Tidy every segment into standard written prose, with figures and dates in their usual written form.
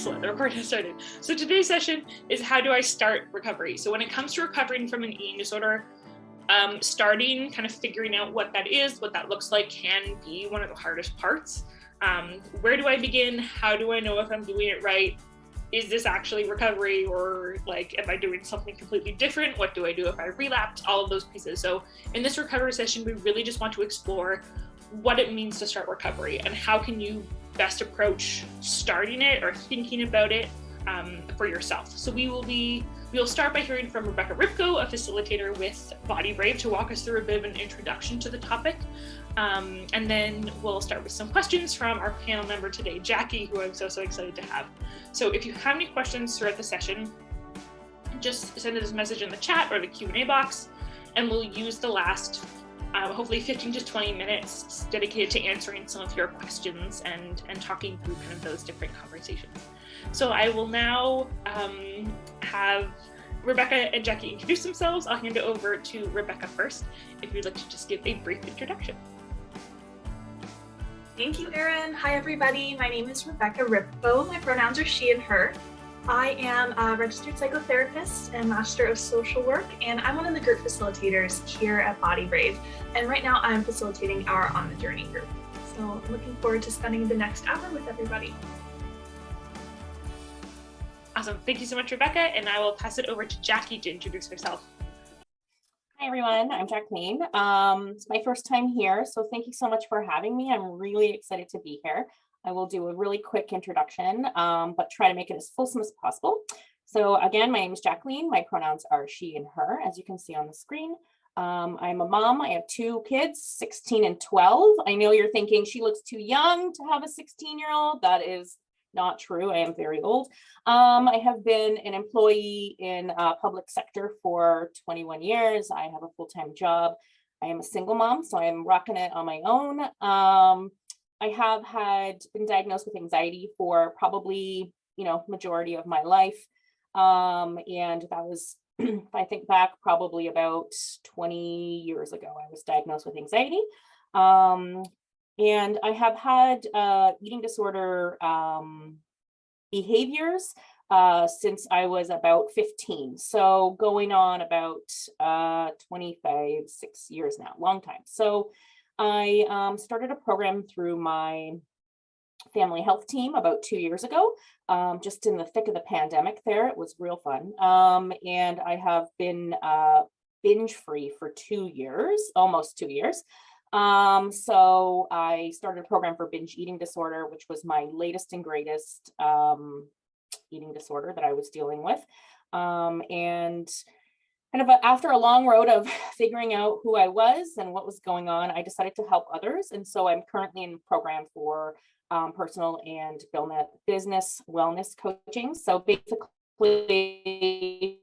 Excellent, the recording has started. So today's session is how do I start recovery? So when it comes to recovering from an eating disorder, starting kind of figuring out what that is, what that looks like can be one of the hardest parts. Where do I begin? How do I know if I'm doing it right? Is this actually recovery, or like, am I doing something completely different? What do I do if I relapse? All of those pieces. So in this recovery session, we really just want to explore what it means to start recovery and how can you best approach starting it or thinking about it for yourself. So we'll start by hearing from Rebecca Ripko, a facilitator with Body Brave, to walk us through a bit of an introduction to the topic. And then we'll start with some questions from our panel member today, Jackie, who I'm so excited to have. So if you have any questions throughout the session, just send us a message in the chat or the Q&A box, and we'll use the last hopefully 15 to 20 minutes dedicated to answering some of your questions and talking through kind of those different conversations. So I will now have Rebecca and Jackie introduce themselves. I'll hand it over to Rebecca first, if you'd like to just give a brief introduction. Thank you, Erin. Hi, everybody. My name is Rebecca Ripko. My pronouns are she and her. I am a registered psychotherapist and master of social work, and I'm one of the group facilitators here at Body Brave. And right now I'm facilitating our On the Journey group. So I'm looking forward to spending the next hour with everybody. Awesome. Thank you so much, Rebecca. And I will pass it over to Jackie to introduce herself. Hi, everyone. I'm Jacqueline. It's my first time here, so thank you so much for having me. I'm really excited to be here. I will do a really quick introduction, but try to make it as fulsome as possible. So again, my name is Jacqueline. My pronouns are she and her, as you can see on the screen. I'm a mom. I have two kids, 16 and 12. I know you're thinking she looks too young to have a 16-year-old. That is not true. I am very old. I have been an employee in public sector for 21 years. I have a full-time job. I am a single mom, so I'm rocking it on my own. I have been diagnosed with anxiety for probably, majority of my life. And that was, if I think back, probably about 20 years ago, I was diagnosed with anxiety. And I have had eating disorder behaviors since I was about 15. So going on about 6 years now, long time. So I started a program through my family health team about 2 years ago, just in the thick of the pandemic there. It was real fun. And I have been binge free for 2 years, almost 2 years. So I started a program for binge eating disorder, which was my latest and greatest eating disorder that I was dealing with. And kind of after a long road of figuring out who I was and what was going on, I decided to help others. And so I'm currently in a program for personal and business wellness coaching. So basically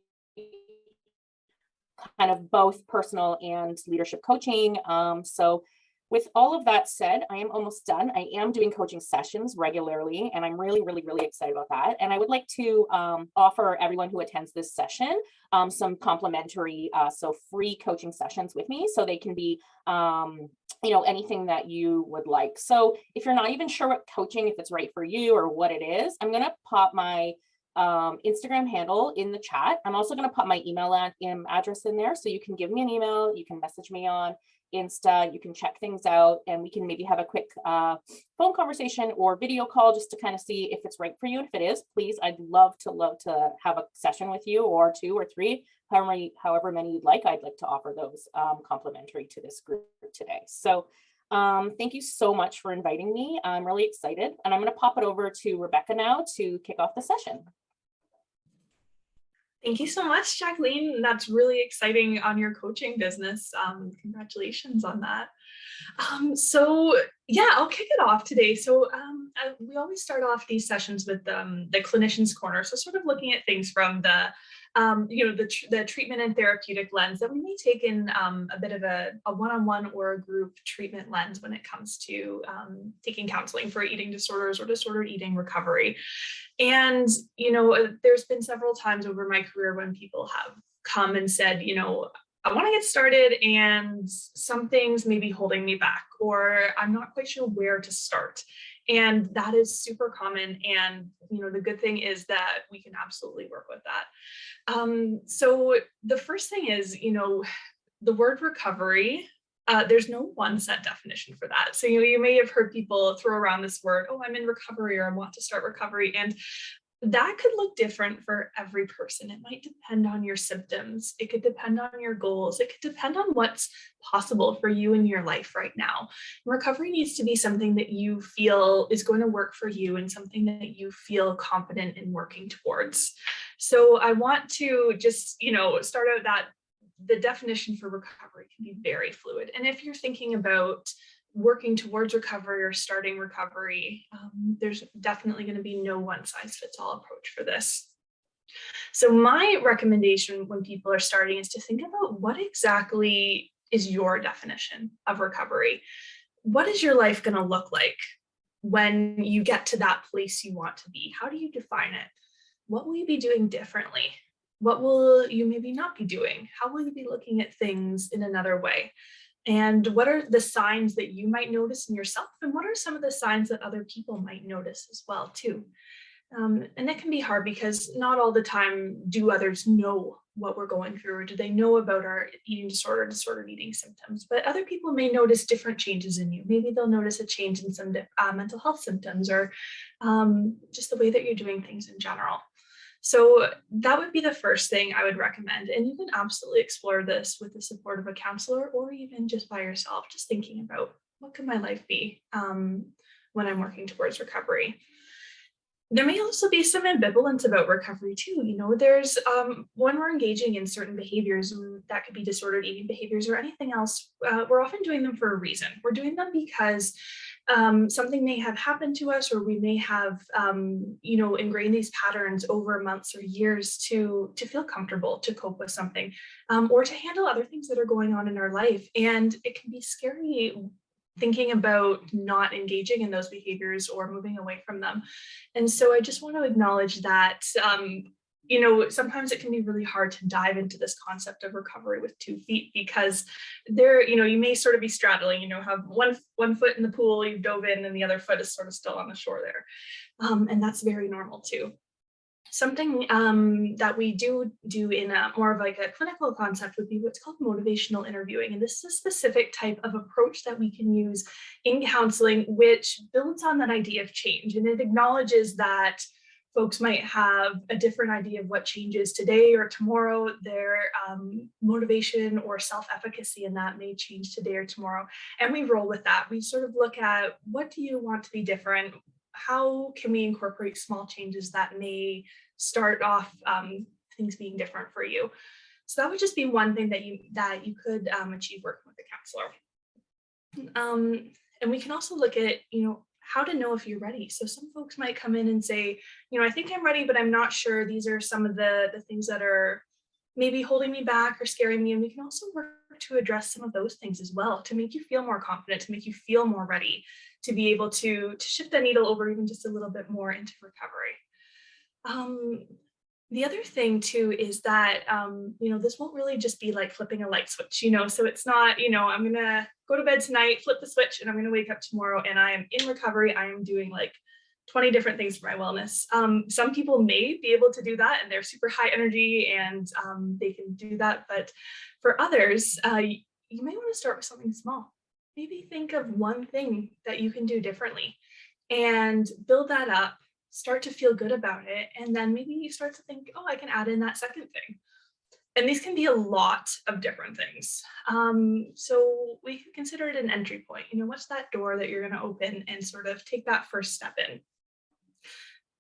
kind of both personal and leadership coaching. So with all of that said, I am almost done. I am doing coaching sessions regularly, and I'm really excited about that. And I would like to offer everyone who attends this session some complimentary, so free coaching sessions with me, so they can be, anything that you would like. So if you're not even sure what coaching, if it's right for you or what it is, I'm going to pop my Instagram handle in the chat. I'm also going to put my email address in there, so you can give me an email, you can message me on Insta, you can check things out, and we can maybe have a quick phone conversation or video call just to kind of see if it's right for you. And if it is, please, I'd love to have a session with you, or 2 or 3, however many you'd like. I'd like to offer those complimentary to this group today. So thank you so much for inviting me. I'm really excited, and I'm going to pop it over to Rebecca now to kick off the session. Thank you so much, Jacqueline. That's really exciting on your coaching business. Congratulations on that. So yeah, I'll kick it off today. So we always start off these sessions with the clinician's corner. So sort of looking at things from the treatment and therapeutic lens that we may take in a bit of a one-on-one or a group treatment lens when it comes to taking counseling for eating disorders or disordered eating recovery. And, there's been several times over my career when people have come and said, I want to get started and some things may be holding me back, or I'm not quite sure where to start. And that is super common. And, the good thing is that we can absolutely work with that. So the first thing is, the word recovery, there's no one set definition for that. So, you may have heard people throw around this word, oh, I'm in recovery, or I want to start recovery. And that could look different for every person. It might depend on your symptoms. It could depend on your goals. It could depend on what's possible for you in your life right now. Recovery needs to be something that you feel is going to work for you and something that you feel confident in working towards. So I want to just, start out that the definition for recovery can be very fluid. And if you're thinking about working towards recovery or starting recovery, there's definitely going to be no one size fits all approach for this. So my recommendation when people are starting is to think about what exactly is your definition of recovery. What is your life going to look like when you get to that place you want to be? How do you define it? What will you be doing differently? What will you maybe not be doing? How will you be looking at things in another way? And what are the signs that you might notice in yourself? And what are some of the signs that other people might notice as well, too? And that can be hard because not all the time do others know what we're going through, or do they know about our eating disorder, disordered eating symptoms. But other people may notice different changes in you. Maybe they'll notice a change in some mental health symptoms, or just the way that you're doing things in general. So that would be the first thing I would recommend. And you can absolutely explore this with the support of a counselor, or even just by yourself, just thinking about what could my life be when I'm working towards recovery. There may also be some ambivalence about recovery too. There's when we're engaging in certain behaviors, and that could be disordered eating behaviors or anything else, we're often doing them for a reason. We're doing them because something may have happened to us, or we may have, ingrained these patterns over months or years to feel comfortable, to cope with something, or to handle other things that are going on in our life. And it can be scary thinking about not engaging in those behaviors or moving away from them. And so I just want to acknowledge that, sometimes it can be really hard to dive into this concept of recovery with 2 feet, because you may sort of be straddling, have one foot in the pool, you've dove in, and the other foot is sort of still on the shore there. And that's very normal too. Something that we do in more of like a clinical concept would be what's called motivational interviewing. And this is a specific type of approach that we can use in counseling, which builds on that idea of change. And it acknowledges that folks might have a different idea of what changes today or tomorrow. Their motivation or self-efficacy in that may change today or tomorrow. And we roll with that. We sort of look at, what do you want to be different? How can we incorporate small changes that may start off things being different for you? So that would just be one thing that you could achieve working with a counselor. And we can also look at, how to know if you're ready. So some folks might come in and say, I think I'm ready, but I'm not sure. These are some of the things that are maybe holding me back or scaring me. And we can also work to address some of those things as well, to make you feel more confident, to make you feel more ready, to be able to shift the needle over even just a little bit more into recovery. The other thing too is that, this won't really just be like flipping a light switch, so it's not, I'm going to go to bed tonight, flip the switch, and I'm going to wake up tomorrow and I am in recovery. I am doing like 20 different things for my wellness. Some people may be able to do that and they're super high energy and they can do that. But for others, you may want to start with something small. Maybe think of one thing that you can do differently and build that up, start to feel good about it. And then maybe you start to think, oh, I can add in that second thing. And these can be a lot of different things. So we can consider it an entry point. What's that door that you're going to open and sort of take that first step in?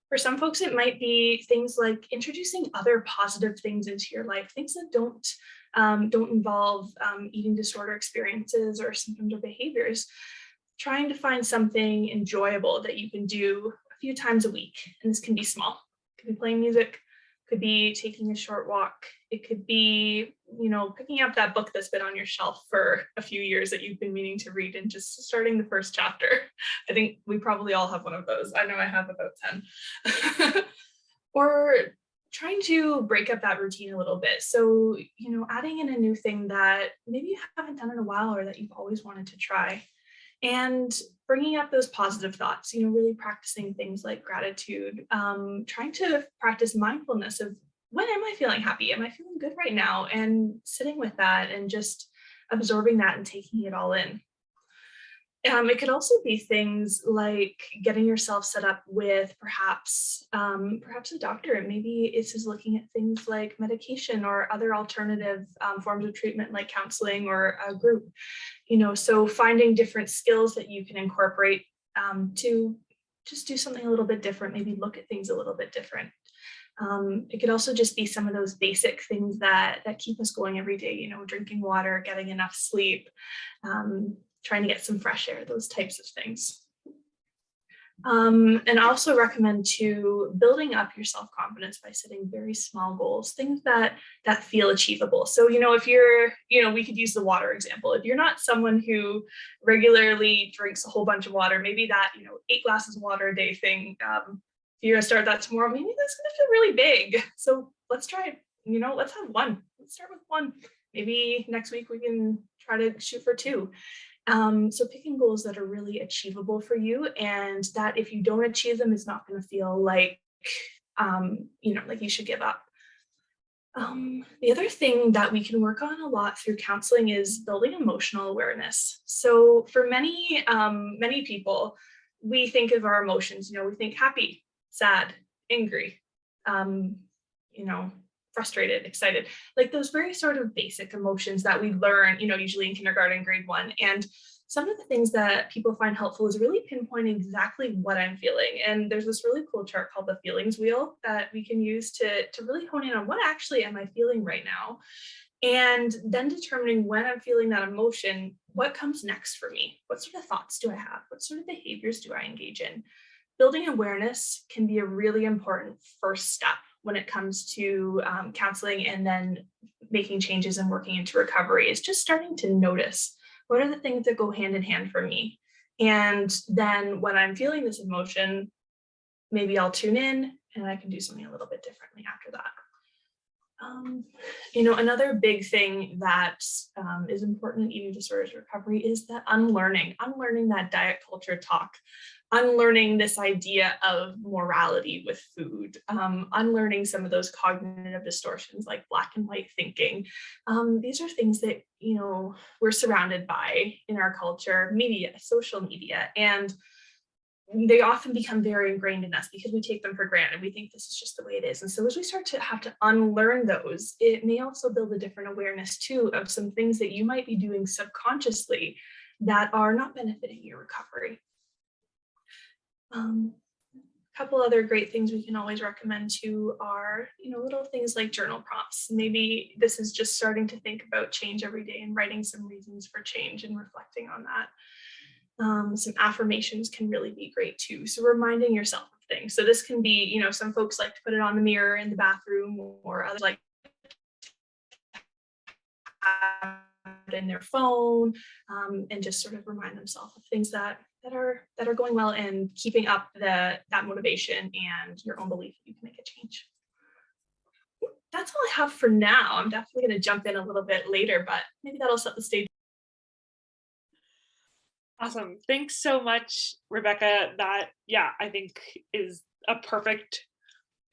For some folks, it might be things like introducing other positive things into your life, things that don't involve eating disorder experiences or symptoms or behaviors. Trying to find something enjoyable that you can do a few times a week. And this can be small. It could be playing music, could be taking a short walk. It could be, picking up that book that's been on your shelf for a few years that you've been meaning to read and just starting the first chapter. I think we probably all have one of those. I know I have about 10. Or trying to break up that routine a little bit. So, adding in a new thing that maybe you haven't done in a while or that you've always wanted to try. And bringing up those positive thoughts, really practicing things like gratitude, trying to practice mindfulness of when am I feeling happy? Am I feeling good right now? And sitting with that and just absorbing that and taking it all in. It could also be things like getting yourself set up with perhaps a doctor. Maybe it's just looking at things like medication or other alternative forms of treatment like counseling or a group. So finding different skills that you can incorporate to just do something a little bit different, maybe look at things a little bit different. It could also just be some of those basic things that keep us going every day, drinking water, getting enough sleep, trying to get some fresh air, those types of things. And I also recommend to building up your self-confidence by setting very small goals, things that feel achievable. So, if you're, we could use the water example. If you're not someone who regularly drinks a whole bunch of water, maybe that, 8 glasses of water a day thing, if you're gonna start that tomorrow, maybe that's gonna feel really big. So let's try it, let's have one. Let's start with one. Maybe next week we can try to shoot for 2. So picking goals that are really achievable for you, and that if you don't achieve them, it's not going to feel like, like you should give up. The other thing that we can work on a lot through counseling is building emotional awareness. So for many people, we think of our emotions, we think happy, sad, angry, frustrated, excited, like those very sort of basic emotions that we learn, usually in kindergarten, grade 1. And some of the things that people find helpful is really pinpointing exactly what I'm feeling. And there's this really cool chart called the feelings wheel that we can use to really hone in on what actually am I feeling right now. And then determining when I'm feeling that emotion, what comes next for me? What sort of thoughts do I have? What sort of behaviors do I engage in? Building awareness can be a really important first step when it comes to counseling and then making changes and working into recovery. Is just starting to notice what are the things that go hand in hand for me. And then when I'm feeling this emotion, maybe I'll tune in and I can do something a little bit differently after that. Another big thing that is important in eating disorders recovery is that unlearning that diet culture talk, unlearning this idea of morality with food, unlearning some of those cognitive distortions like black and white thinking. These are things that, we're surrounded by in our culture, media, social media, and they often become very ingrained in us because we take them for granted. We think this is just the way it is. And so as we start to have to unlearn those, it may also build a different awareness too of some things that you might be doing subconsciously that are not benefiting your recovery. A couple other great things we can always recommend too are, little things like journal prompts. Maybe this is just starting to think about change every day and writing some reasons for change and reflecting on that. Some affirmations can really be great too. So reminding yourself of things. So this can be, some folks like to put it on the mirror in the bathroom, or others like have it in their phone, and just sort of remind themselves of things that are going well, and keeping up that motivation and your own belief that you can make a change. That's all I have for now. I'm definitely going to jump in a little bit later, but maybe that'll set the stage. Awesome. Thanks so much, Rebecca. That, I think is a perfect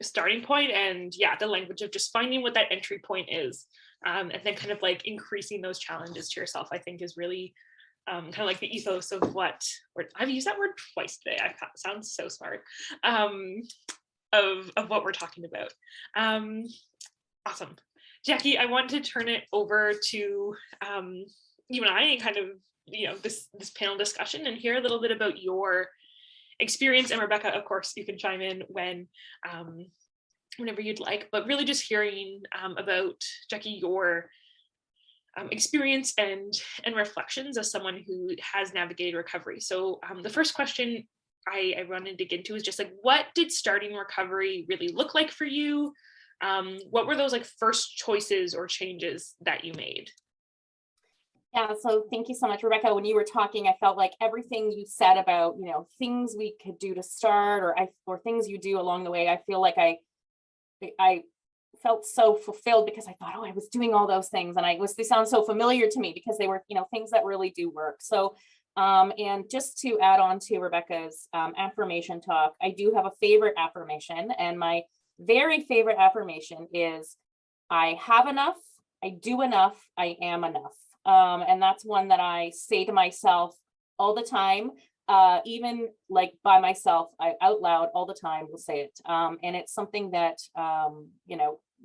starting point. And the language of just finding what that entry point is, and then kind of like increasing those challenges to yourself, I think is really kind of like the ethos of what I've used that word twice today. I sounds so smart. Of what we're talking about. Awesome. Jackie, I want to turn it over to you and I, and kind of this panel discussion, and hear a little bit about your experience. And Rebecca, of course, you can chime in whenever you'd like, but really just hearing about, Jackie, your experience and reflections as someone who has navigated recovery. So the first question I want to dig into is just like, what did starting recovery really look like for you? What were those like first choices or changes that you made? Yeah, so thank you so much, Rebecca. When you were talking, I felt like everything you said about, things we could do to start, or things you do along the way, I feel like I felt so fulfilled because I thought, I was doing all those things, and they sound so familiar to me because they were, things that really do work. So And just to add on to Rebecca's affirmation talk, I do have a favorite affirmation, and my very favorite affirmation is, I have enough, I do enough, I am enough. And that's one that I say to myself all the time, even like by myself, I out loud all the time will say it. And it's something that,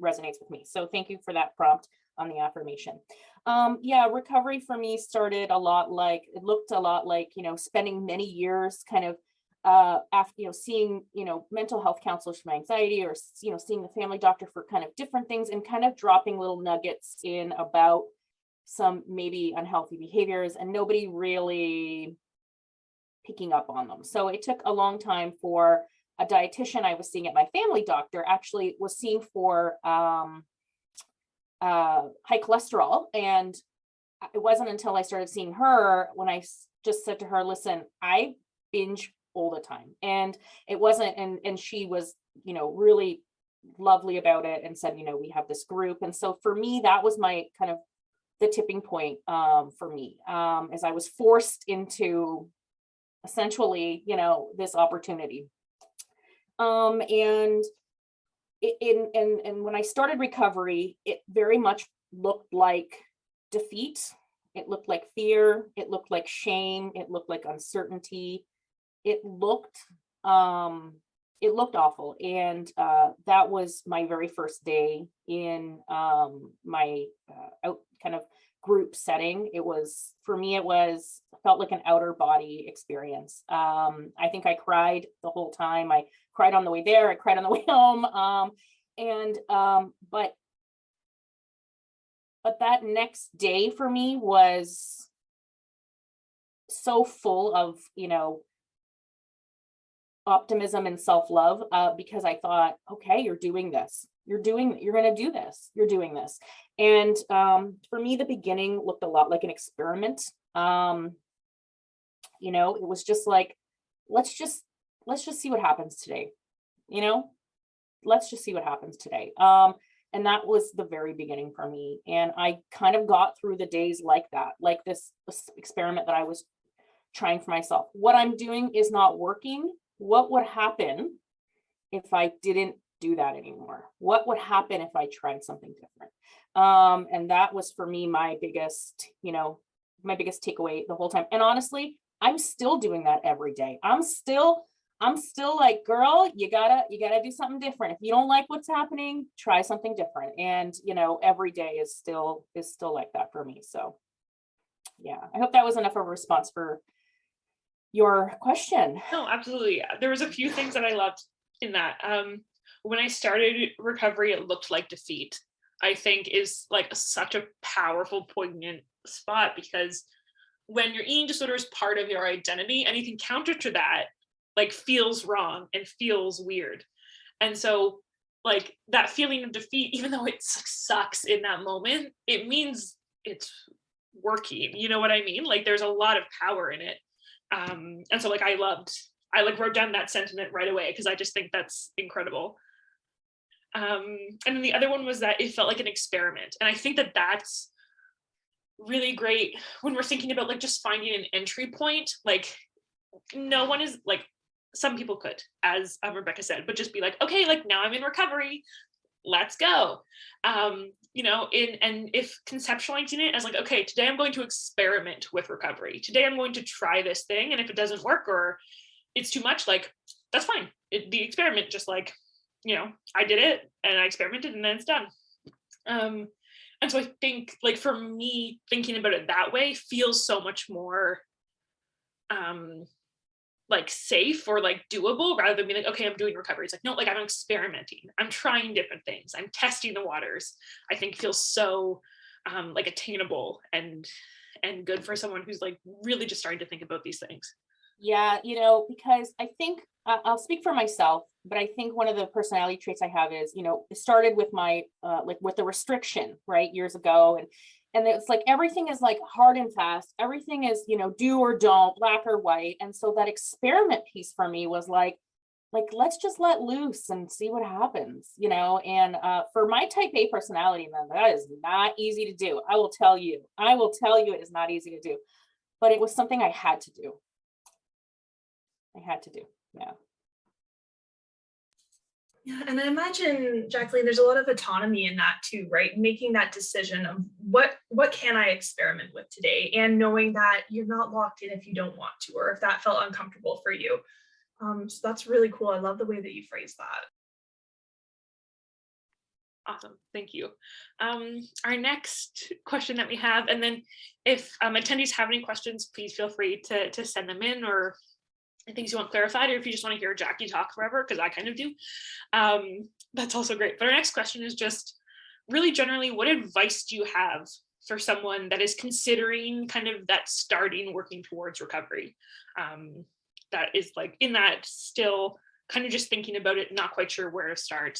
resonates with me. So thank you for that prompt on the affirmation. Yeah, recovery for me started it looked a lot like, spending many years kind of after, seeing, mental health counselors for my anxiety, or, seeing the family doctor for kind of different things, and kind of dropping little nuggets in about some maybe unhealthy behaviors, and nobody really picking up on them. So it took a long time for a dietitian I was seeing at my family doctor actually was seeing for high cholesterol. And it wasn't until I started seeing her when I just said to her, listen, I binge all the time. And it wasn't, and she was, really lovely about it, and said, we have this group. And so for me, that was my kind of the tipping point for me, as I was forced into essentially, this opportunity. And when I started recovery, it very much looked like defeat. It looked like fear. It looked like shame. It looked like uncertainty. It looked awful. And that was my very first day in my out kind of group setting. For me, it felt like an outer body experience. I think I cried the whole time. I cried on the way there. I cried on the way home. But that next day for me was so full of, optimism and self-love, because I thought, okay, you're doing this. You're going to do this. You're doing this. And for me, the beginning looked a lot like an experiment. It was just like, let's just see what happens today. Let's just see what happens today. And that was the very beginning for me. And I kind of got through the days like that, like this experiment that I was trying for myself. What I'm doing is not working. What would happen if I didn't do that anymore? What would happen if I tried something different? And that was for me my biggest takeaway the whole time. And honestly, I'm still doing that every day. I'm still like, girl, you gotta do something different. If you don't like what's happening, try something different. And every day is still like that for me. So yeah, I hope that was enough of a response for your question. No, absolutely. There was a few things that I loved in that. When I started recovery, it looked like defeat, I think is like such a powerful, poignant spot, because when your eating disorder is part of your identity, anything counter to that like feels wrong and feels weird. And so like that feeling of defeat, even though it sucks in that moment, it means it's working. You know what I mean? Like there's a lot of power in it. And so like I wrote down that sentiment right away, because I just think that's incredible. And then the other one was that it felt like an experiment. And I think that that's really great when we're thinking about like just finding an entry point. Like no one is like, some people could, as Rebecca said, but just be like, okay, like now I'm in recovery, let's go. And if conceptualizing it as like, okay, today I'm going to experiment with recovery. Today I'm going to try this thing. And if it doesn't work or it's too much, like, that's fine. The experiment, just like, I did it and I experimented and then it's done. And so I think like for me, thinking about it that way feels so much more like safe or like doable, rather than being like, okay, I'm doing recovery. It's like, no, like I'm experimenting. I'm trying different things. I'm testing the waters. I think feels so like attainable and good for someone who's like really just starting to think about these things. Yeah, because I think I'll speak for myself, but I think one of the personality traits I have is, it started with my like with the restriction, right, years ago, and it's like everything is like hard and fast. Everything is, do or don't, black or white. And so that experiment piece for me was like let's just let loose and see what happens, and for my type A personality, man, that is not easy to do. I will tell you it is not easy to do. but it was something I had to do. Yeah. Yeah, and I imagine, Jacqueline, there's a lot of autonomy in that too, right? Making that decision of what can I experiment with today, and knowing that you're not locked in if you don't want to, or if that felt uncomfortable for you. So that's really cool. I love the way that you phrase that. Awesome, thank you. Our next question that we have, and then if attendees have any questions, please feel free to send them in, or things you want clarified, or if you just want to hear Jackie talk forever, because I kind of do, that's also great. But our next question is just really generally, what advice do you have for someone that is considering kind of that starting working towards recovery, that is like in that still kind of just thinking about it, not quite sure where to start?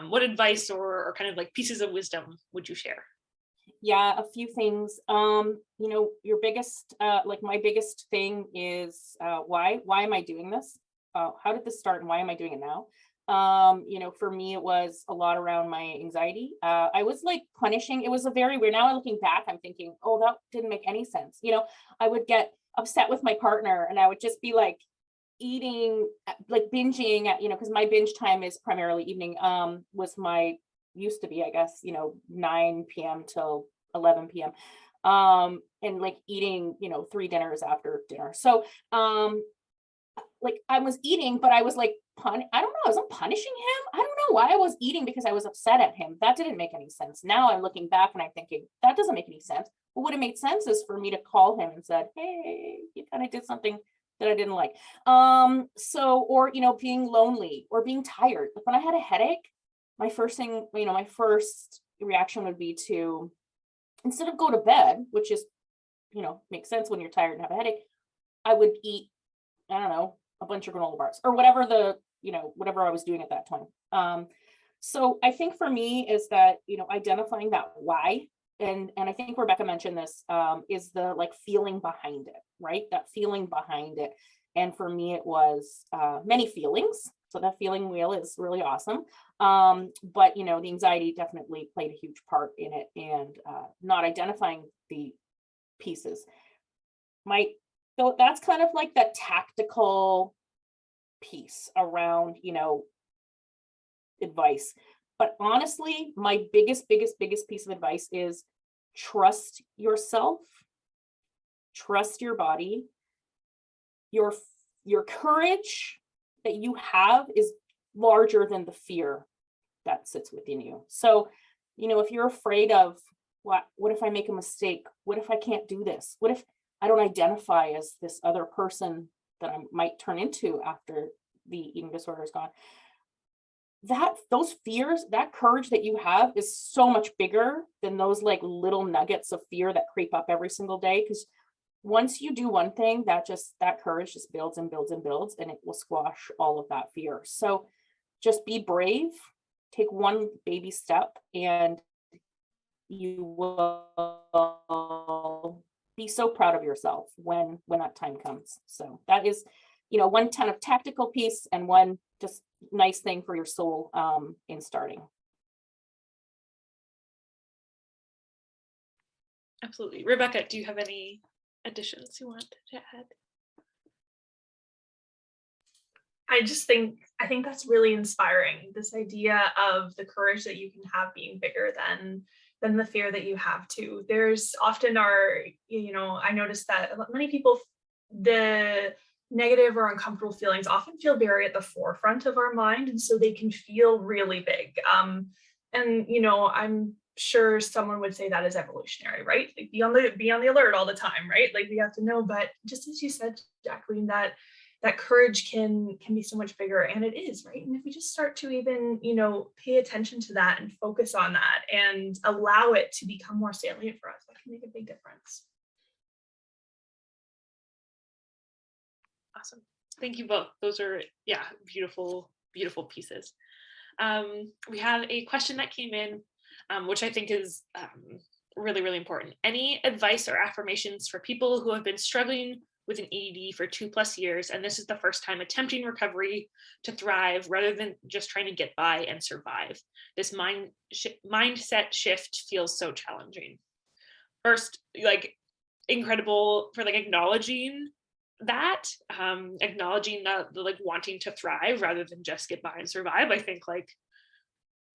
What advice or kind of like pieces of wisdom would you share? Yeah, a few things. Your biggest, like my biggest thing is why am I doing this? How did this start and why am I doing it now? For me, it was a lot around my anxiety. I was like punishing. It was a very weird. Now looking back, I'm thinking, oh, that didn't make any sense. I would get upset with my partner, and I would just be like eating, like binging at, because my binge time is primarily evening. Was my used to be, I guess, 9 p.m. till 11 p.m. And like eating, 3 dinners after dinner. So, like I was eating, but I was like, I don't know, I wasn't punishing him. I don't know why I was eating, because I was upset at him. That didn't make any sense. Now I'm looking back and I'm thinking, that doesn't make any sense. But what it made sense is for me to call him and said, hey, you kind of did something that I didn't like. Or, being lonely or being tired. Like when I had a headache, my first thing, my first reaction would be to, instead of go to bed, which is, makes sense when you're tired and have a headache, I would eat, I don't know, a bunch of granola bars or whatever whatever I was doing at that time. So I think for me is that, identifying that why, and I think Rebecca mentioned this, is the like feeling behind it, right? That feeling behind it. And for me, it was many feelings. So that feeling wheel is really awesome. But, the anxiety definitely played a huge part in it, and not identifying the pieces. So that's kind of like that tactical piece around, advice. But honestly, my biggest piece of advice is trust yourself, trust your body. Your courage that you have is larger than the fear that sits within you. So, if you're afraid of what if I make a mistake? What if I can't do this? What if I don't identify as this other person that I might turn into after the eating disorder is gone? Those fears, that courage that you have is so much bigger than those like little nuggets of fear that creep up every single day. Because once you do one thing, that courage just builds and builds and builds, and it will squash all of that fear. So just be brave, take one baby step, and you will be so proud of yourself when that time comes. So that is, one ton of tactical piece and one just nice thing for your soul in starting. Absolutely. Rebecca, do you have any additions you want to add? I think that's really inspiring, this idea of the courage that you can have being bigger than the fear that you have too. There's often I noticed that many people, the negative or uncomfortable feelings often feel very at the forefront of our mind, and so they can feel really big. I'm sure someone would say that is evolutionary, right? Like be on the alert all the time, right? Like we have to know. But just as you said, Jacqueline, that courage can be so much bigger, and it is, right? And if we just start to even pay attention to that and focus on that and allow it to become more salient for us, that can make a big difference. Awesome. Thank you both. Those are, beautiful pieces. We have a question that came in, which I think is really, really important. Any advice or affirmations for people who have been struggling with an ED for 2+ years, and this is the first time attempting recovery to thrive rather than just trying to get by and survive? This mindset shift feels so challenging. First, like, incredible for like acknowledging that, acknowledging the like wanting to thrive rather than just get by and survive. I think like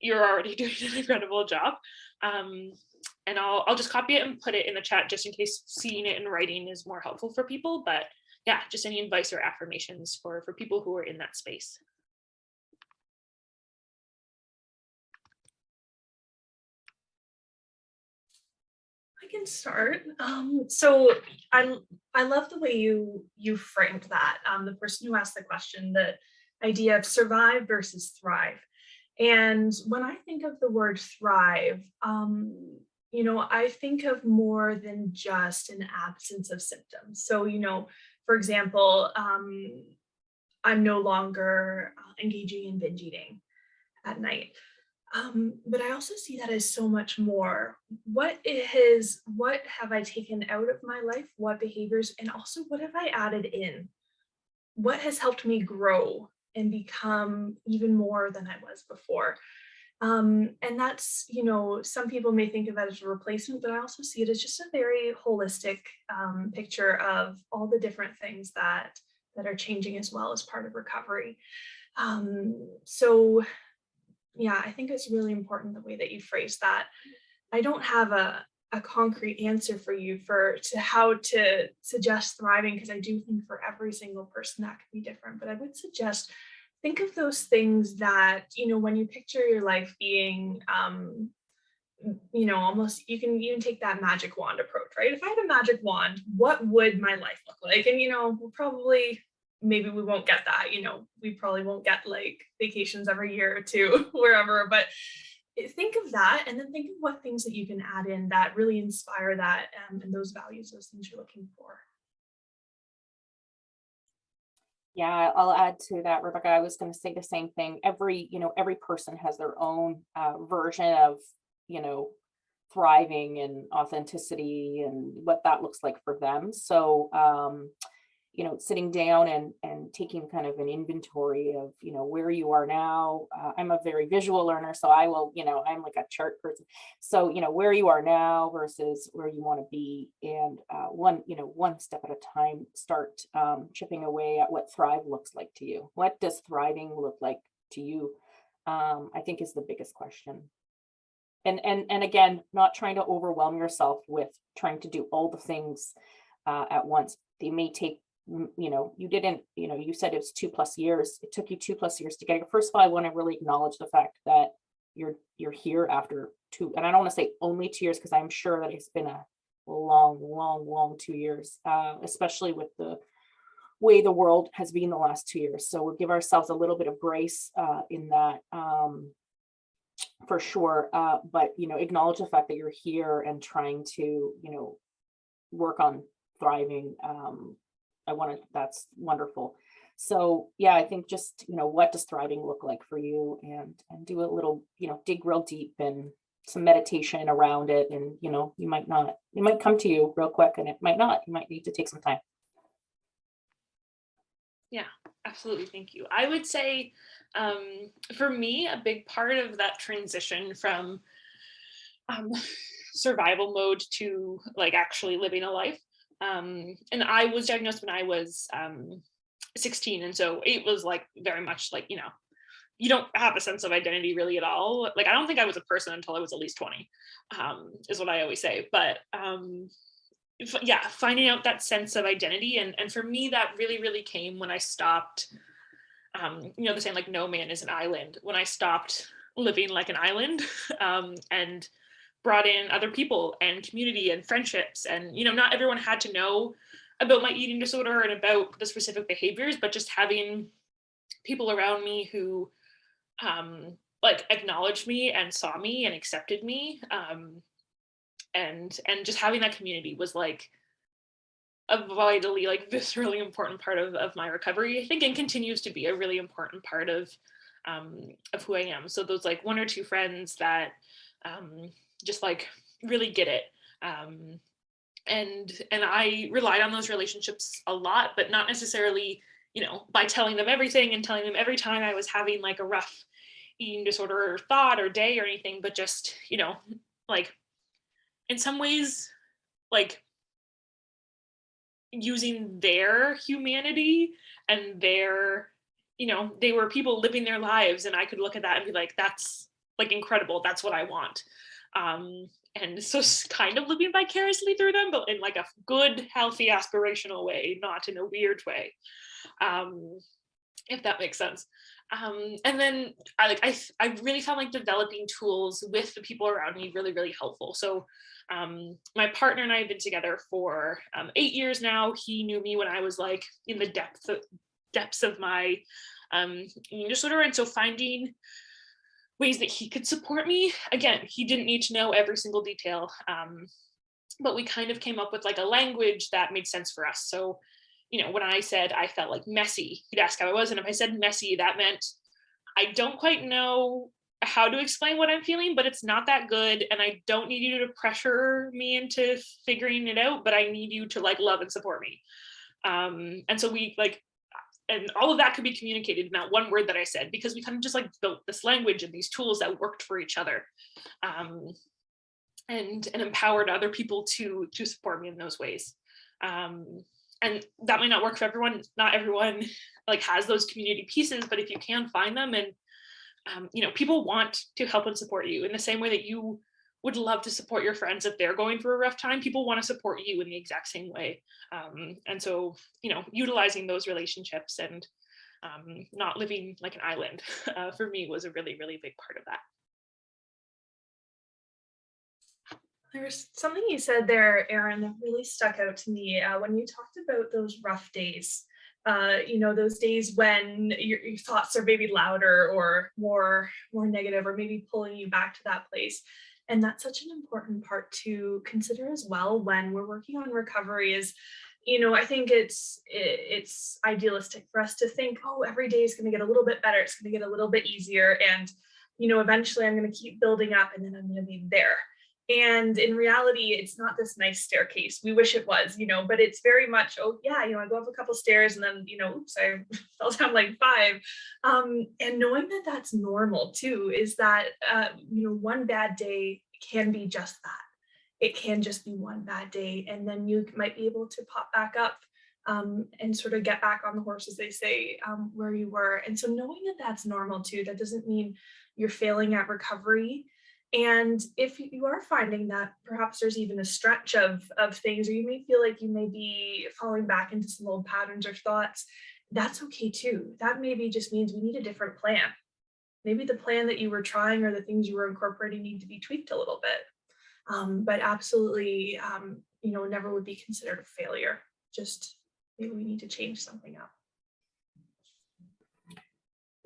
you're already doing an incredible job. And I'll just copy it and put it in the chat just in case seeing it in writing is more helpful for people. But yeah, just any advice or affirmations for people who are in that space. I can start. So I love the way you framed that. The person who asked the question, the idea of survive versus thrive. And when I think of the word thrive, I think of more than just an absence of symptoms. So, for example, I'm no longer engaging in binge eating at night. But I also see that as so much more. What have I taken out of my life? What behaviors, and also what have I added in? What has helped me grow and become even more than I was before? And that's, some people may think of that as a replacement, but I also see it as just a very holistic picture of all the different things that are changing as well as part of recovery. So yeah, I think it's really important the way that you phrase that. I don't have a concrete answer for you to how to suggest thriving, because I do think for every single person that could be different. But I would suggest think of those things that, when you picture your life being, almost, you can even take that magic wand approach, right? If I had a magic wand, what would my life look like? And, we'll probably, maybe we won't get that, we probably won't get like vacations every year or two, wherever, but think of that, and then think of what things that you can add in that really inspire that, and those values, those things you're looking for. Yeah, I'll add to that, Rebecca. I was going to say the same thing. Every person has their own version of, thriving and authenticity and what that looks like for them. So, sitting down and taking kind of an inventory of, where you are now. I'm a very visual learner, so I will, I'm like a chart person. So, where you are now versus where you want to be, and one step at a time, start chipping away at what thrive looks like to you. What does thriving look like to you? I think is the biggest question. And again, not trying to overwhelm yourself with trying to do all the things at once. They may take, you didn't, you said it was 2+ years. It took you 2+ years to get here. First of all, I want to really acknowledge the fact that you're here after 2, and I don't want to say only 2 years, because I'm sure that it's been a long 2 years, especially with the way the world has been the last 2 years. So we'll give ourselves a little bit of grace in that, for sure. But acknowledge the fact that you're here and trying to, work on thriving. That's wonderful. So yeah, I think just, what does thriving look like for you, and do a little, dig real deep and some meditation around it. And, it might come to you real quick, and it might not, you might need to take some time. Yeah, absolutely. Thank you. I would say, for me, a big part of that transition from survival mode to like actually living a life. And I was diagnosed when I was 16. And so it was like very much like, you don't have a sense of identity really at all. Like, I don't think I was a person until I was at least 20, is what I always say. But yeah, finding out that sense of identity. And for me, that really came when I stopped, the saying like, no man is an island. When I stopped living like an island, and brought in other people and community and friendships. And, not everyone had to know about my eating disorder and about the specific behaviors, but just having people around me who like acknowledged me and saw me and accepted me. And just having that community was like a vitally, like viscerally important part of my recovery, I think, and continues to be a really important part of who I am. So those like 1 or 2 friends that just like really get it. And I relied on those relationships a lot, but not necessarily, by telling them everything and telling them every time I was having like a rough eating disorder or thought or day or anything, but just, like in some ways, like using their humanity and their, they were people living their lives, and I could look at that and be like, that's like incredible. That's what I want. And so kind of living vicariously through them, but in like a good, healthy, aspirational way, not in a weird way. If that makes sense. And then I really found like developing tools with the people around me really, really helpful. So my partner and I have been together for 8 years now. He knew me when I was like in the depths of my eating disorder. And so finding ways that he could support me, again, he didn't need to know every single detail. But we kind of came up with like a language that made sense for us. So when I said I felt like messy, he'd ask how I was. And if I said messy, that meant I don't quite know how to explain what I'm feeling, but it's not that good. And I don't need you to pressure me into figuring it out, but I need you to like love and support me. And so we like, and all of that could be communicated in that one word that I said, because we kind of just like built this language and these tools that worked for each other. And empowered other people to support me in those ways. And that might not work for everyone. Not everyone like has those community pieces, but if you can find them, and people want to help and support you in the same way that you would love to support your friends if they're going through a rough time. People want to support you in the exact same way. And so, utilizing those relationships and not living like an island for me was a really, really big part of that. There's something you said there, Erin, that really stuck out to me when you talked about those rough days. Those days when your thoughts are maybe louder or more negative, or maybe pulling you back to that place. And that's such an important part to consider as well when we're working on recovery. Is, I think it's idealistic for us to think, oh, every day is going to get a little bit better. It's going to get a little bit easier, and eventually I'm going to keep building up, and then I'm going to be there. And in reality, it's not this nice staircase. We wish it was, but it's very much, oh yeah, I go up a couple stairs and then, oops, I fell down like 5. And knowing that that's normal too, is that, one bad day can be just that. It can just be one bad day. And then you might be able to pop back up and sort of get back on the horse, as they say, where you were. And so knowing that that's normal too, that doesn't mean you're failing at recovery. And if you are finding that perhaps there's even a stretch of things, or you may feel like you may be falling back into some old patterns or thoughts, that's okay too. That maybe just means we need a different plan. Maybe the plan that you were trying or the things you were incorporating need to be tweaked a little bit. But absolutely, never would be considered a failure. Just maybe we need to change something up.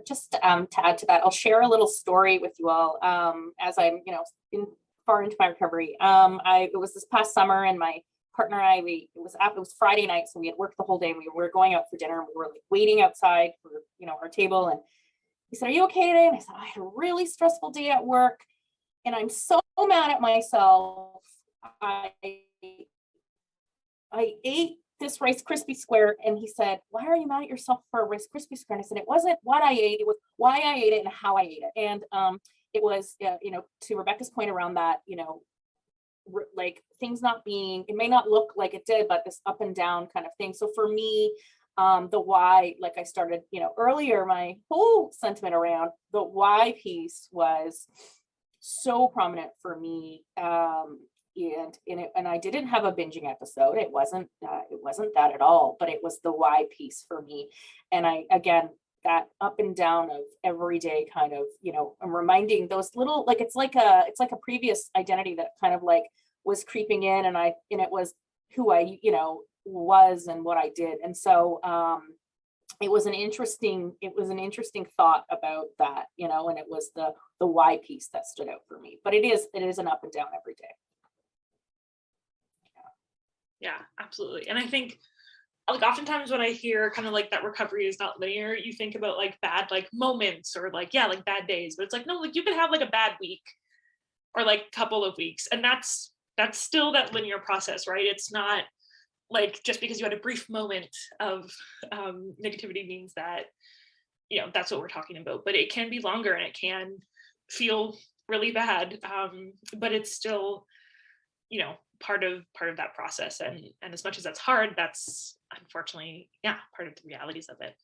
Just to add to that, I'll share a little story with you all as I'm, far into my recovery. It was this past summer, and my partner and I, it was Friday night, so we had worked the whole day, and we were going out for dinner, and we were like waiting outside for our table, and he said, "Are you okay today?" And I said, "I had a really stressful day at work, and I'm so mad at myself. I ate this Rice Krispie square." And he said, "Why are you mad at yourself for a Rice Krispie square?" And I said, "It wasn't what I ate, it was why I ate it and how I ate it." And it was, to Rebecca's point around that, like things not being, it may not look like it did, but this up and down kind of thing. So for me, the why, like I started, earlier, my whole sentiment around the why piece was so prominent for me. And I didn't have a binging episode. It wasn't that at all, but it was the why piece for me. And again, that up and down of every day kind of, I'm reminding those little, like, it's like a previous identity that kind of like was creeping in, and it was who I, was and what I did. And so, it was an interesting thought about that, and it was the why piece that stood out for me. But it is an up and down every day. Yeah, absolutely. And I think like oftentimes when I hear kind of like that recovery is not linear, you think about like bad like moments or like, yeah, like bad days, but it's like, no, like you could have like a bad week or like couple of weeks, and that's still that linear process, right? It's not like just because you had a brief moment of negativity means that that's what we're talking about, but it can be longer and it can feel really bad, but it's still part of that process. And as much as that's hard, that's unfortunately, part of the realities of it.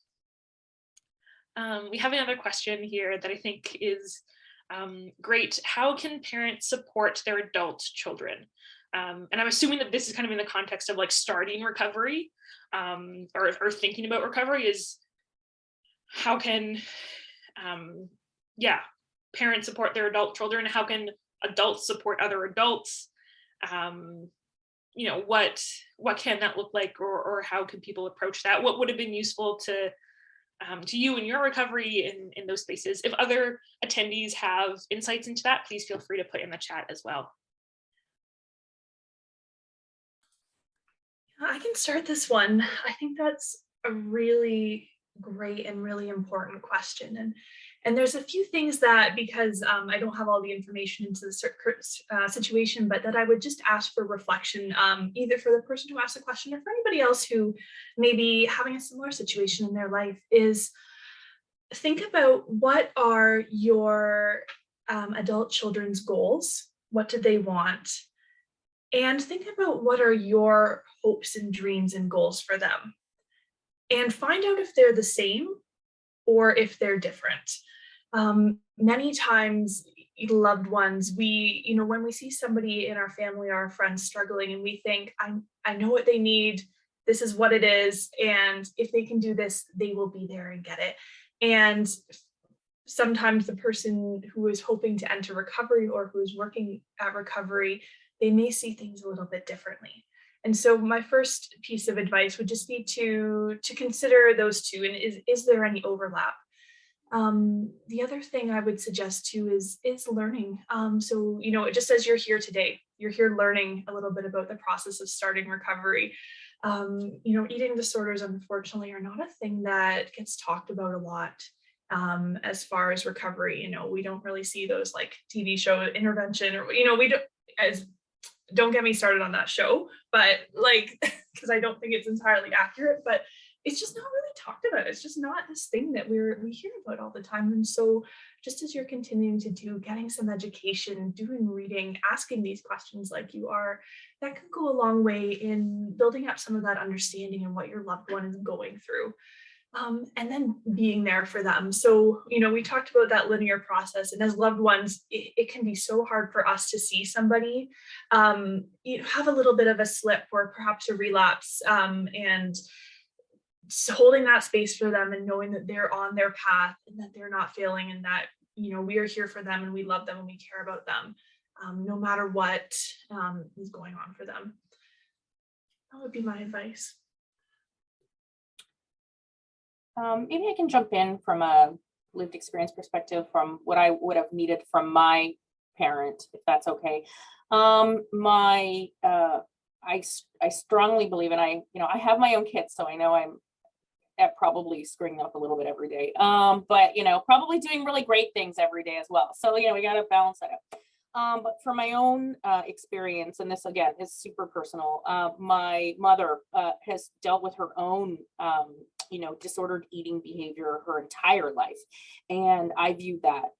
We have another question here that I think is great. How can parents support their adult children? And I'm assuming that this is kind of in the context of like starting recovery, or thinking about recovery, is how can parents support their adult children? How can adults support other adults? What can that look like, or how can people approach that? What would have been useful to you in your recovery in those spaces? If other attendees have insights into that, please feel free to put in the chat as well. I can start this one. I think that's a really great and really important question. And there's a few things that, because I don't have all the information into the situation, but that I would just ask for reflection, either for the person who asked the question or for anybody else who may be having a similar situation in their life, is think about what are your adult children's goals? What do they want? And think about what are your hopes and dreams and goals for them. And find out if they're the same or if they're different. Many times, loved ones, when we see somebody in our family or our friends struggling, and we think, I know what they need, this is what it is, and if they can do this, they will be there and get it. And sometimes the person who is hoping to enter recovery or who is working at recovery, they may see things a little bit differently. And so my first piece of advice would just be to consider those two, and is there any overlap? The other thing I would suggest too is learning. So, just as you're here today, you're here learning a little bit about the process of starting recovery. Eating disorders, unfortunately, are not a thing that gets talked about a lot. As far as recovery, we don't really see those like TV show intervention, or, don't get me started on that show, but because I don't think it's entirely accurate, but it's just not really talked about. It's just not this thing that we hear about all the time. And so just as you're continuing to do, getting some education, doing reading, asking these questions like you are, that can go a long way in building up some of that understanding and what your loved one is going through. And then being there for them. So, we talked about that linear process, and as loved ones, it can be so hard for us to see somebody have a little bit of a slip or perhaps a relapse, and holding that space for them and knowing that they're on their path and that they're not failing, and that, we are here for them and we love them and we care about them, no matter what is going on for them. That would be my advice. Maybe I can jump in from a lived experience perspective, from what I would have needed from my parent, if that's okay. I strongly believe, and I have my own kids, so I know I'm probably screwing up a little bit every day, but probably doing really great things every day as well. So we got to balance that out. But from my own experience, and this again is super personal, my mother has dealt with her own disordered eating behavior her entire life, and I viewed that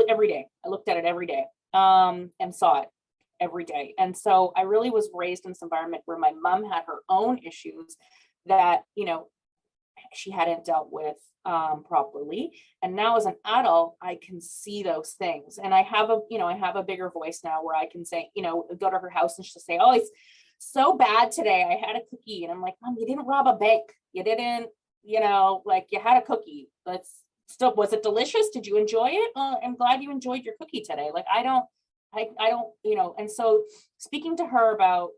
every day. I looked at it every day, and saw it every day. And so I really was raised in this environment where my mom had her own issues that she hadn't dealt with properly. And now as an adult, I can see those things, and I have a bigger voice now where I can say, go to her house and she'll say, oh, it's so bad today, I had a cookie. And I'm like, Mom, you didn't rob a bank, you didn't, you had a cookie. Was it delicious? Did you enjoy it? I'm glad you enjoyed your cookie today. I don't, and so speaking to her about,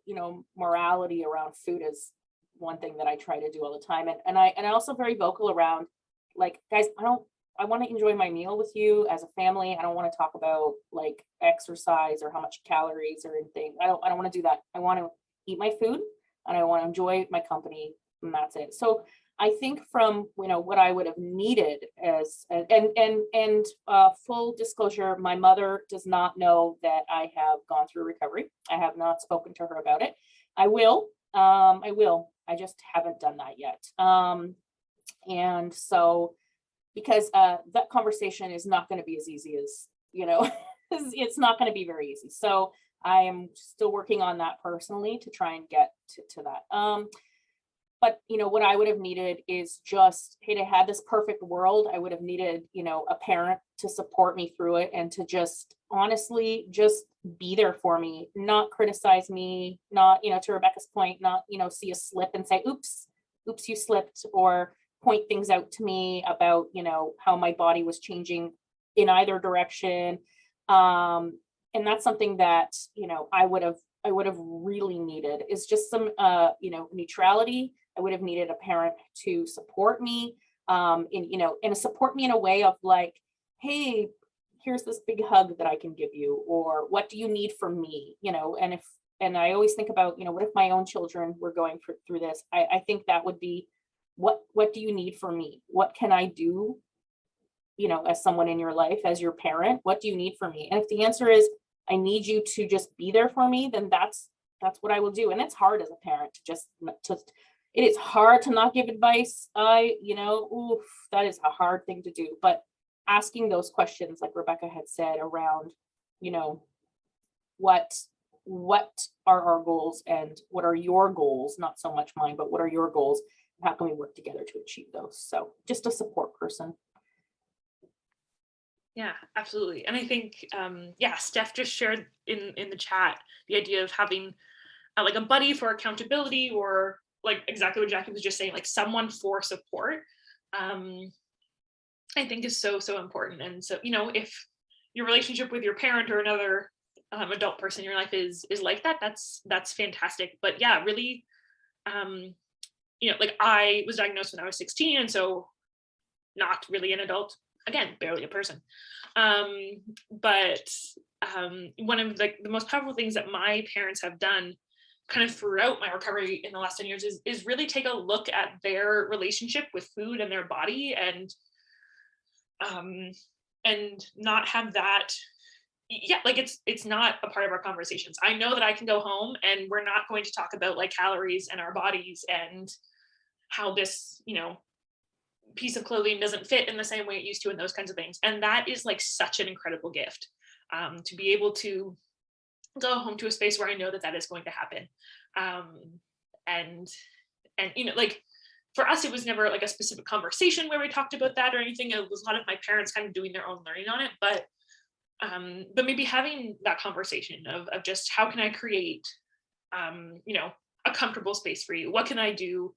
morality around food is one thing that I try to do all the time. And I also very vocal around, guys, I want to enjoy my meal with you as a family. I don't want to talk about exercise or how much calories or anything. I don't want to do that. I want to eat my food and I want to enjoy my company, and that's it. So I think from, what I would have needed as, and full disclosure, my mother does not know that I have gone through recovery. I have not spoken to her about it. I will. I just haven't done that yet. And so, because that conversation is not going to be as easy as, it's not going to be very easy. So I am still working on that personally to try and get to that. But what I would have needed is just, hey, to have this perfect world, I would have needed, a parent to support me through it and to just honestly just be there for me, not criticize me, not, to Rebecca's point, not, see a slip and say, oops, you slipped, or point things out to me about, how my body was changing in either direction. And that's something that, I would have really needed, is just some, neutrality. I would have needed a parent to support me, and support me in a way of like, hey, here's this big hug that I can give you, or what do you need from me? And I always think about, what if my own children were going through this? I think that would be, what do you need from me? What can I do, as someone in your life, as your parent? What do you need from me? And if the answer is, I need you to just be there for me, then that's what I will do. And it's hard as a parent it is hard to not give advice. That is a hard thing to do. But asking those questions, like Rebecca had said, around, what are our goals and what are your goals? Not so much mine, but what are your goals? How can we work together to achieve those? So just a support person. Yeah, absolutely. And I think, Steph just shared in the chat the idea of having like a buddy for accountability, or like exactly what Jackie was just saying, like someone for support, I think is so, so important. And so, if your relationship with your parent or another adult person in your life is like that, that's fantastic. But yeah, really, like I was diagnosed when I was 16, and so not really an adult, again, barely a person. But one of the most powerful things that my parents have done kind of throughout my recovery in the last 10 years is really take a look at their relationship with food and their body, and not have that, like it's not a part of our conversations. I know that I can go home and we're not going to talk about like calories and our bodies and how this, piece of clothing doesn't fit in the same way it used to, and those kinds of things. And that is like such an incredible gift, to be able to go home to a space where I know that is going to happen. And like for us, it was never like a specific conversation where we talked about that or anything. It was a lot of my parents kind of doing their own learning on it, but maybe having that conversation of just, how can I create, a comfortable space for you? What can I do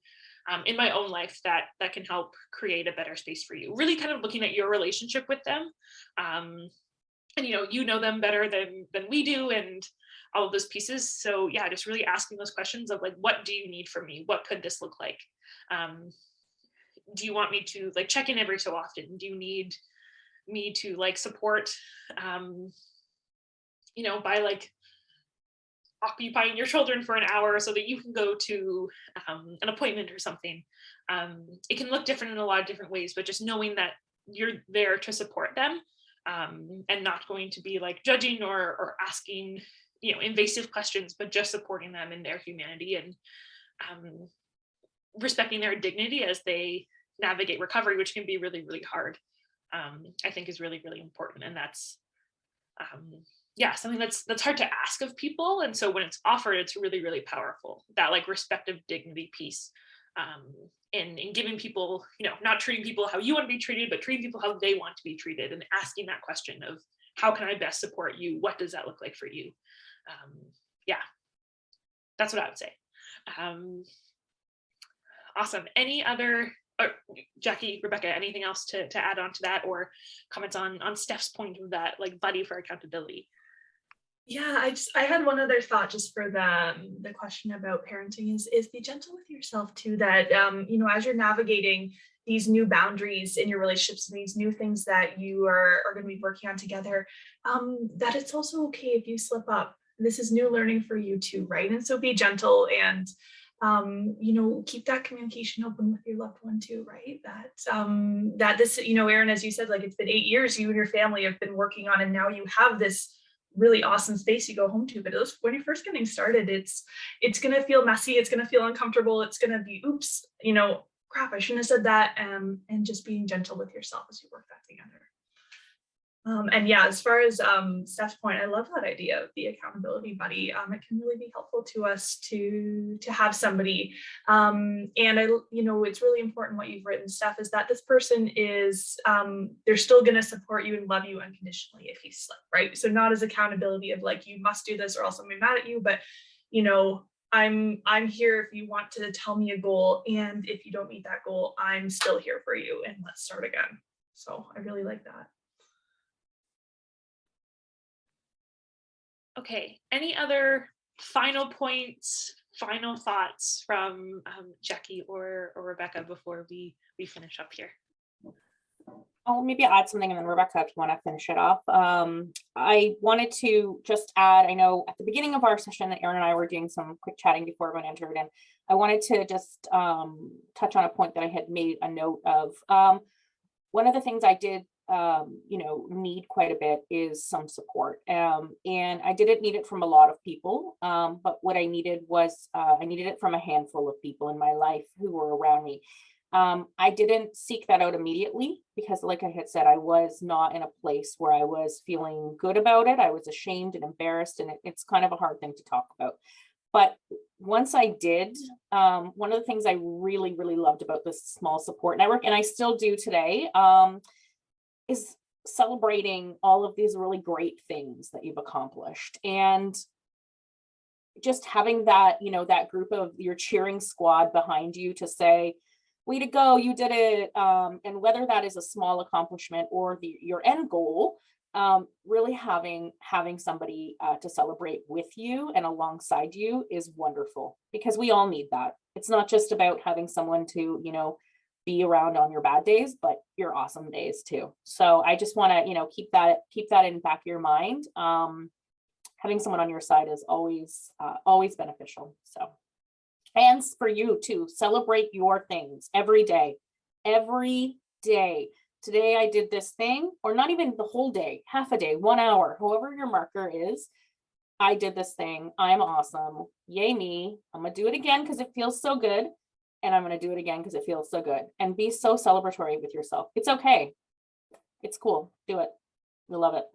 in my own life that can help create a better space for you? Really kind of looking at your relationship with them. And you know them better than we do, and all of those pieces. So yeah, just really asking those questions of like, what do you need from me? What could this look like? Do you want me to like check in every so often? Do you need me to like support, by like occupying your children for an hour so that you can go to an appointment or something? It can look different in a lot of different ways, but just knowing that you're there to support them, and not going to be like judging or asking, invasive questions, but just supporting them in their humanity, and respecting their dignity as they navigate recovery, which can be really, really hard. I think is really, really important. And that's, something that's hard to ask of people. And so when it's offered, it's really, really powerful, that like respective dignity piece, in giving people, not treating people how you want to be treated, but treating people how they want to be treated, and asking that question of, how can I best support you? What does that look like for you? That's what I would say. Awesome. Any other, Jackie, Rebecca, anything else to add on to that, or comments on Steph's point of that, like buddy for accountability? Yeah, I had one other thought just for the question about parenting is be gentle with yourself too, that as you're navigating these new boundaries in your relationships and these new things that you are going to be working on together, that it's also okay if you slip up. This is new learning for you too, right? And so be gentle, and keep that communication open with your loved one too, right? That this, Erin, as you said, like it's been 8 years you and your family have been working on, and now you have this really awesome space you go home to. But when you're first getting started, it's going to feel messy. It's going to feel uncomfortable. It's going to be, oops, crap, I shouldn't have said that. And just being gentle with yourself as you work that together. And yeah, as far as Steph's point, I love that idea of the accountability buddy. It can really be helpful to us to have somebody. And it's really important what you've written, Steph, is that this person is they're still going to support you and love you unconditionally if you slip, right? So not as accountability of like you must do this or else I'm gonna be mad at you, but I'm here if you want to tell me a goal, and if you don't meet that goal, I'm still here for you, and let's start again. So I really like that. Okay, any other final points, final thoughts from Jackie or Rebecca before we finish up here? I'll maybe add something, and then Rebecca, if you want to finish it off. I wanted to just add, I know at the beginning of our session, Erin and I were doing some quick chatting before everyone entered, and I wanted to just touch on a point that I had made a note of. One of the things I did need quite a bit is some support. And I didn't need it from a lot of people, but what I needed was, I needed it from a handful of people in my life who were around me. I didn't seek that out immediately because, like I had said, I was not in a place where I was feeling good about it. I was ashamed and embarrassed, and it's kind of a hard thing to talk about. But once I did, one of the things I really, really loved about this small support network, and I still do today, is celebrating all of these really great things that you've accomplished. And just having that, that group of your cheering squad behind you to say, way to go, you did it. And whether that is a small accomplishment or your end goal, really having somebody to celebrate with you and alongside you is wonderful, because we all need that. It's not just about having someone to, be around on your bad days, but your awesome days too. So I just want to, keep that in the back of your mind. Having someone on your side is always beneficial. So, and for you too, celebrate your things every day. Today I did this thing, or not even the whole day, half a day, 1 hour, however your marker is. I did this thing. I'm awesome. Yay me. I'm gonna do it again because it feels so good. And I'm going to do it again because it feels so good. And be so celebratory with yourself. It's okay. It's cool. Do it. We love it.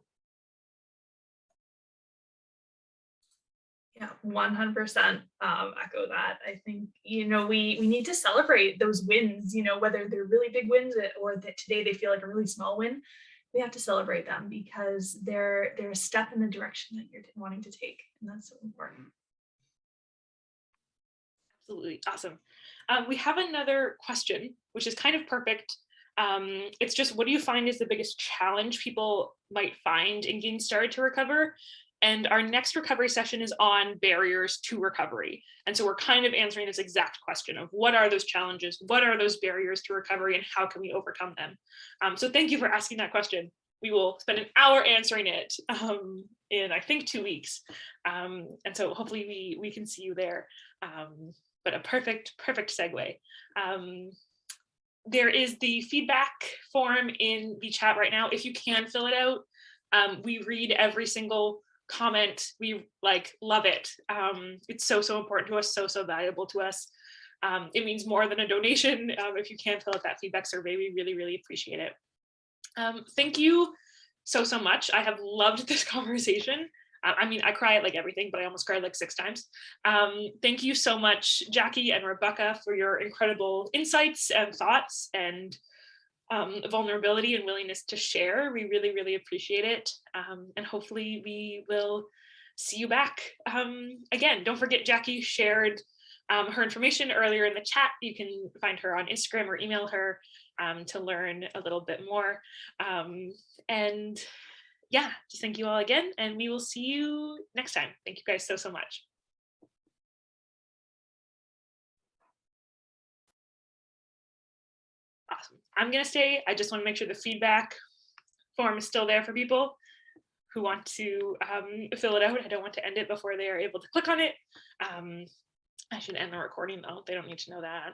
Yeah, 100% echo that. I think, we need to celebrate those wins, whether they're really big wins or that today they feel like a really small win. We have to celebrate them because they're a step in the direction that you're wanting to take. And that's so important. Absolutely. Awesome. We have another question, which is kind of perfect. It's just, what do you find is the biggest challenge people might find in getting started to recover? And our next recovery session is on barriers to recovery. And so we're kind of answering this exact question of what are those challenges? What are those barriers to recovery, and how can we overcome them? So thank you for asking that question. We will spend an hour answering it in, I think, 2 weeks. And so hopefully we can see you there. But a perfect segue. There is the feedback form in the chat right now. If you can fill it out, we read every single comment. We love it. It's so important to us, so valuable to us. It means more than a donation. If you can fill out that feedback survey, we really appreciate it. Thank you so much. I have loved this conversation. I cry at everything, but I almost cried 6 times. Thank you so much, Jackie and Rebecca, for your incredible insights and thoughts and vulnerability and willingness to share. We really appreciate it. And hopefully we will see you back again. Don't forget, Jackie shared her information earlier in the chat. You can find her on Instagram or email her to learn a little bit more. And yeah, just thank you all again, and we will see you next time. Thank you guys so much. Awesome. I'm gonna stay. I just want to make sure the feedback form is still there for people who want to fill it out. I don't want to end it before they are able to click on it. I should end the recording though. They don't need to know that.